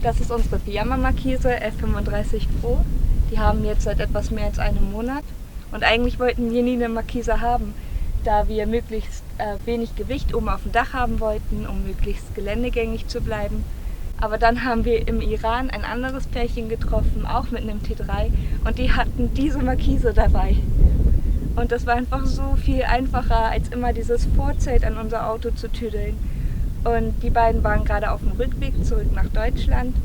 Das ist unsere Fiamma-Markise F35 Pro. Die haben jetzt seit etwas mehr als einem Monat. Und eigentlich wollten wir nie eine Markise haben, da wir möglichst wenig Gewicht oben auf dem Dach haben wollten, um möglichst geländegängig zu bleiben. Aber dann haben wir im Iran ein anderes Pärchen getroffen, auch mit einem T3, und die hatten diese Markise dabei. Und das war einfach so viel einfacher, als immer dieses Vorzelt an unser Auto zu tüdeln. Und die beiden waren gerade auf dem Rückweg zurück nach Deutschland.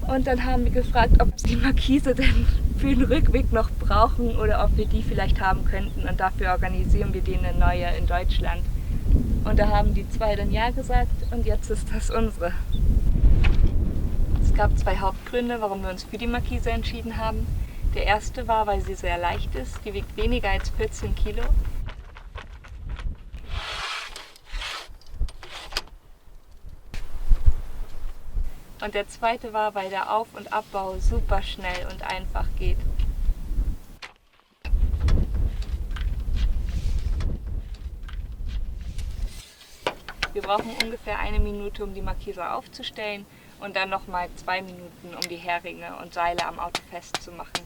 Und dann haben wir gefragt, ob sie die Markise denn für den Rückweg noch brauchen oder ob wir die vielleicht haben könnten. Und dafür organisieren wir denen eine neue in Deutschland. Und da haben die zwei dann ja gesagt und jetzt ist das unsere. Es gab zwei Hauptgründe, warum wir uns für die Markise entschieden haben. Der erste war, weil sie sehr leicht ist. Die wiegt weniger als 14 Kilo. Und der zweite war, weil der Auf- und Abbau super schnell und einfach geht. Wir brauchen ungefähr 1 Minute, um die Markise aufzustellen und dann nochmal 2 Minuten, um die Heringe und Seile am Auto festzumachen.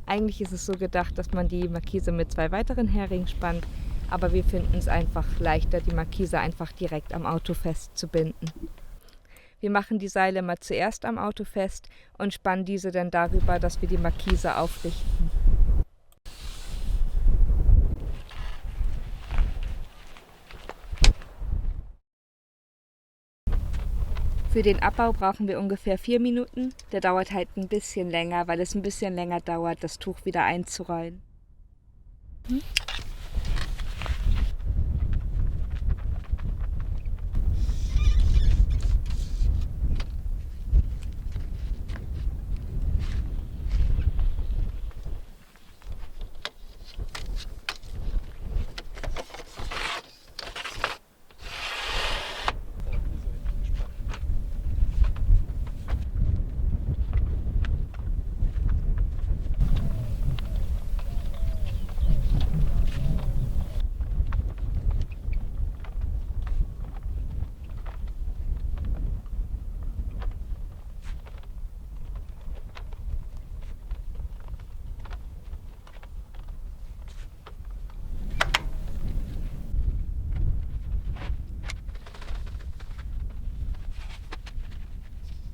Eigentlich ist es so gedacht, dass man die Markise mit 2 weiteren Heringen spannt, aber wir finden es einfach leichter, die Markise einfach direkt am Auto festzubinden. Wir machen die Seile mal zuerst am Auto fest und spannen diese dann darüber, dass wir die Markise aufrichten. Für den Abbau brauchen wir ungefähr 4 Minuten. Der dauert halt ein bisschen länger, weil es ein bisschen länger dauert, das Tuch wieder einzurollen.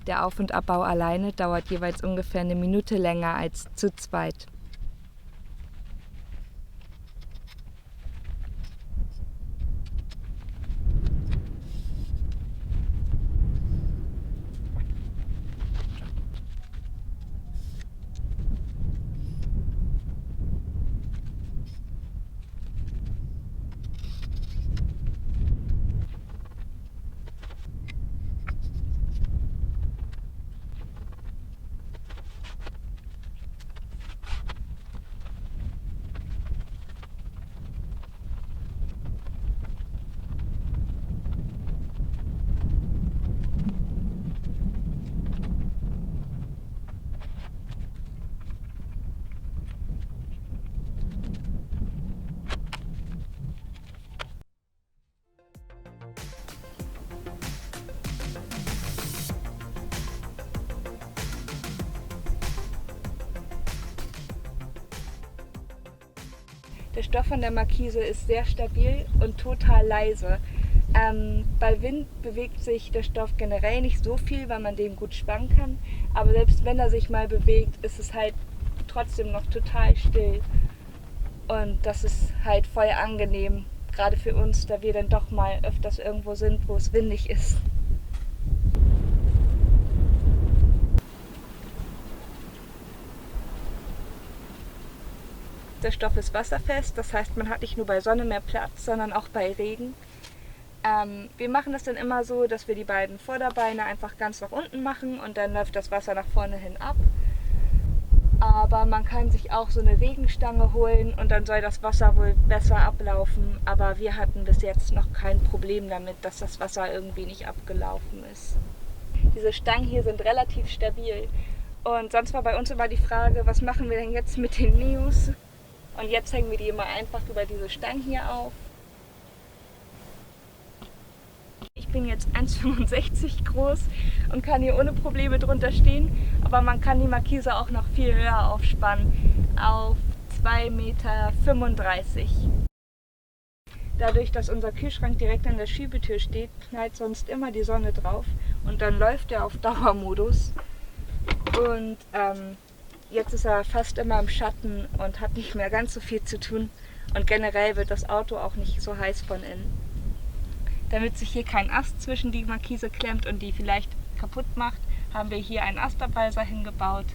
Der Auf- und Abbau alleine dauert jeweils ungefähr 1 Minute länger als zu zweit. Der Stoff von der Markise ist sehr stabil und total leise. Bei Wind bewegt sich der Stoff generell nicht so viel, weil man den gut spannen kann. Aber selbst wenn er sich mal bewegt, ist es halt trotzdem noch total still. Und das ist halt voll angenehm, gerade für uns, da wir dann doch mal öfters irgendwo sind, wo es windig ist. Der Stoff ist wasserfest, das heißt, man hat nicht nur bei Sonne mehr Platz, sondern auch bei Regen. Wir machen das dann immer so, dass wir die beiden Vorderbeine einfach ganz nach unten machen und dann läuft das Wasser nach vorne hin ab. Aber man kann sich auch so eine Regenstange holen und dann soll das Wasser wohl besser ablaufen. Aber wir hatten bis jetzt noch kein Problem damit, dass das Wasser irgendwie nicht abgelaufen ist. Diese Stangen hier sind relativ stabil. Und sonst war bei uns immer die Frage, was machen wir denn jetzt mit den Neos? Und jetzt hängen wir die immer einfach über diese Stangen hier auf. bin jetzt 1,65 groß und kann hier ohne Probleme drunter stehen. Aber man kann die Markise auch noch viel höher aufspannen, auf 2,35 Meter. Dadurch, dass unser Kühlschrank direkt an der Schiebetür steht, knallt sonst immer die Sonne drauf und dann läuft er auf Dauermodus. Und jetzt ist er fast immer im Schatten und hat nicht mehr ganz so viel zu tun. Und generell wird das Auto auch nicht so heiß von innen. Damit sich hier kein Ast zwischen die Markise klemmt und die vielleicht kaputt macht, haben wir hier einen Astabweiser hingebaut.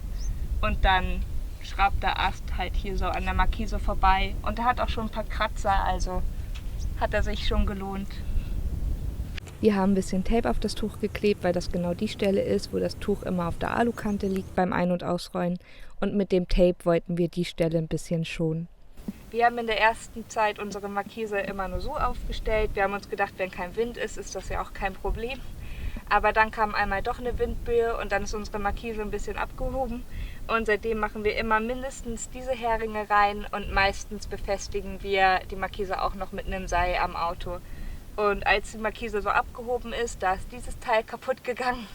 Und dann schraubt der Ast halt hier so an der Markise vorbei. Und er hat auch schon ein paar Kratzer, also hat er sich schon gelohnt. Wir haben ein bisschen Tape auf das Tuch geklebt, weil das genau die Stelle ist, wo das Tuch immer auf der Alukante liegt beim Ein- und Ausrollen. Und mit dem Tape wollten wir die Stelle ein bisschen schonen. Wir haben in der ersten Zeit unsere Markise immer nur so aufgestellt. Wir haben uns gedacht, wenn kein Wind ist, ist das ja auch kein Problem. Aber dann kam einmal doch eine Windböe und dann ist unsere Markise ein bisschen abgehoben. Und seitdem machen wir immer mindestens diese Heringe rein und meistens befestigen wir die Markise auch noch mit einem Seil am Auto. Und als die Markise so abgehoben ist, da ist dieses Teil kaputt gegangen.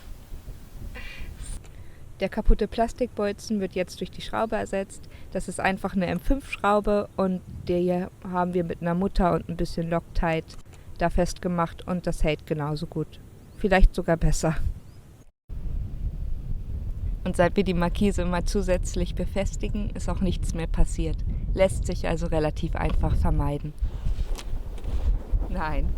Der kaputte Plastikbolzen wird jetzt durch die Schraube ersetzt. Das ist einfach eine M5-Schraube und die haben wir mit einer Mutter und ein bisschen Loctite da festgemacht und das hält genauso gut. Vielleicht sogar besser. Und seit wir die Markise immer zusätzlich befestigen, ist auch nichts mehr passiert. Lässt sich also relativ einfach vermeiden. Nein.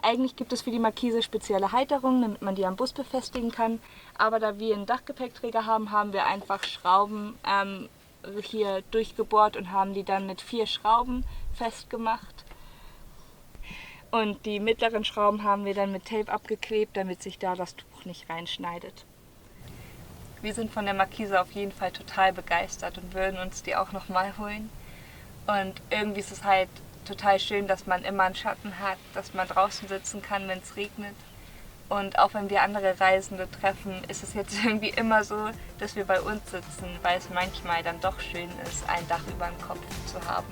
Eigentlich gibt es für die Markise spezielle Halterungen, damit man die am Bus befestigen kann. Aber da wir einen Dachgepäckträger haben, haben wir einfach Schrauben hier durchgebohrt und haben die dann mit 4 Schrauben festgemacht. Und die mittleren Schrauben haben wir dann mit Tape abgeklebt, damit sich da das Tuch nicht reinschneidet. Wir sind von der Markise auf jeden Fall total begeistert und würden uns die auch nochmal holen. Und irgendwie ist es halt total schön, dass man immer einen Schatten hat, dass man draußen sitzen kann, wenn es regnet. Und auch wenn wir andere Reisende treffen, ist es jetzt irgendwie immer so, dass wir bei uns sitzen, weil es manchmal dann doch schön ist, ein Dach über dem Kopf zu haben.